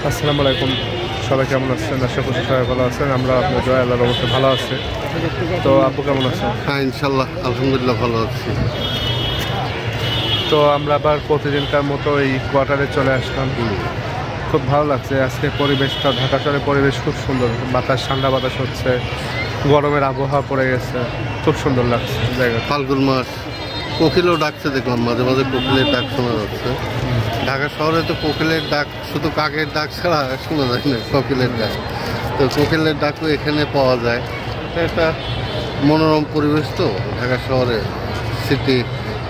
আসসালামু আলাইকুম, সবাই কেমন আছেন? আশা করছি সবাই ভালো আছেন। আমরা আপনার জয় আল্লাহর অবশ্যই ভালো আছে। তো আপু কেমন আছেন? হ্যাঁ, ইনশাল্লাহ আলহামদুলিল্লাহ ভালো আছি। তো আমরা আবার প্রতিদিনকার মতো এই কোয়ার্টারে চলে আসলাম। খুব ভালো লাগছে আজকে পরিবেশটা, ঢাকা শহরের পরিবেশ খুব সুন্দর। বাতাস, ঠান্ডা বাতাস হচ্ছে, গরমের আবহাওয়া পড়ে গেছে, খুব সুন্দর লাগছে জায়গা। ফাল্গুন মাস, কোকিলও ডাকছে দেখলাম, মাঝে মাঝে কোকিলের ডাক শোনা যাচ্ছে। ঢাকা শহরে তো কোকিলের ডাক শুধু কাকের ডাক ছাড়া শোনা যায় না, কোকিলের ডাক। তো কোকিলের ডাকও এখানে পাওয়া যায়। এটা একটা মনোরম পরিবেশ তো ঢাকা শহরে, সিটি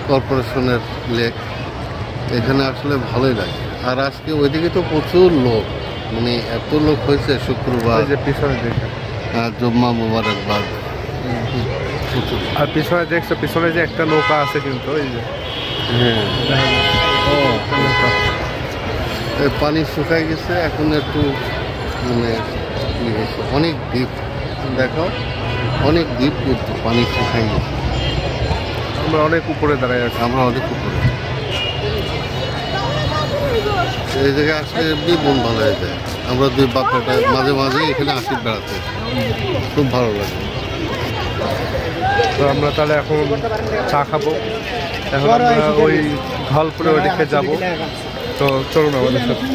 কর্পোরেশনের লেক, এখানে আসলে ভালোই লাগে। আর আজকে ওইদিকে তো প্রচুর লোক, মানে এত লোক হয়েছে শুক্রবার, যে পিছনে দেখে জুম্মা মুবারকবাদ। আর পিছনে দেখছো, পিছনে যে একটা নৌকা আছে কিন্তু ওই যে, হ্যাঁ, পানি শুকাই গেছে এখন একটু, মানে অনেক দ্বীপ দেখো, অনেক দ্বীপ কিন্তু পানি শুকাই গেছে। আমরা অনেক উপরে দাঁড়াই আছি। আমরা অনেক উপরে, এই জায়গায় আসলে এমনি মন ভালো হয়ে যায়। আমরা দুই বাচ্চাটা মাঝে মাঝে এখানে আসি বেড়াতে, খুব ভালো লাগে। তো আমরা তাহলে এখন চা খাবো, এখন আমরা ওই ঢলপুরে ওইদিকে যাবো। তো চলুন আমাদের সাথে।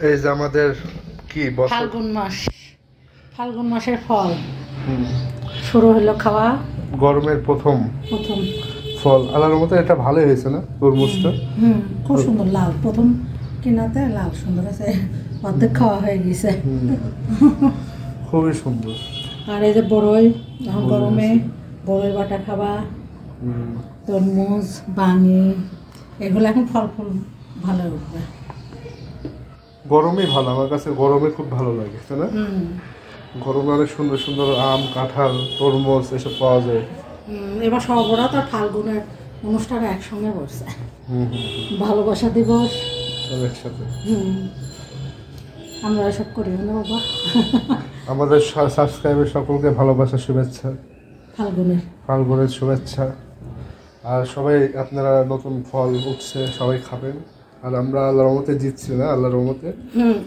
এই যে আমাদের কি ফাল্গুন মাস, ফাল্গুন মাসের ফল শুরু হলো খাওয়া, গরমের প্রথম ফল। আল্লাহর মতো এটা ভালোই হয়েছে না তরমুজটা? খুব সুন্দর লাল, প্রথম কিনাতে লাল সুন্দর আছে, অর্ধেক খাওয়া হয়ে গেছে। খুবই সুন্দর। আর এই যে বড়ই, এখন গরমে বড়ই বাটা খাওয়া, তরমুজ, বাঙি, এগুলো এখন ফল ফুল ভালো উঠবে। গরমই ভালো, আমার কাছে গরমে খুব ভালো লাগে, তাই না? গরমে অনেক সুন্দর সুন্দর আম, কাঁঠাল, তরমুজ এসব পাওয়া যায়। এবার সর্বরাত আর ফাল্গুনের অনুষ্ঠান একসঙ্গে বসছে, ভালোবাসা দিবস সব একসাথে। আমরা এসব করি না বাবা। আমাদের সাবস্ক্রাইবার সকলকে ভালোবাসা, শুভেচ্ছা, ফাল্গুনের শুভেচ্ছা। আর সবাই আপনারা নতুন ফল উঠছে, সবাই খাবেন। আর আমরা আল্লাহর রহমতে জিতছি না, আল্লাহর রহমতে।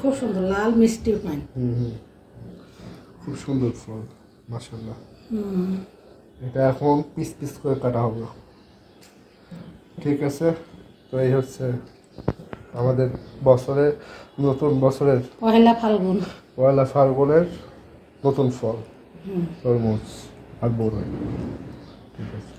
খুব সুন্দর লাল মিষ্টি পান, খুব সুন্দর ফল, মাশাআল্লাহ। এটা এখন পিস পিস করে কাটা হবে। ঠিক আছে, তো এই হচ্ছে আমাদের বছরের, নতুন বছরের পয়লা ফাল্গুনের নতুন ফল, তরমুজ আর বড়ই। ঠিক আছে।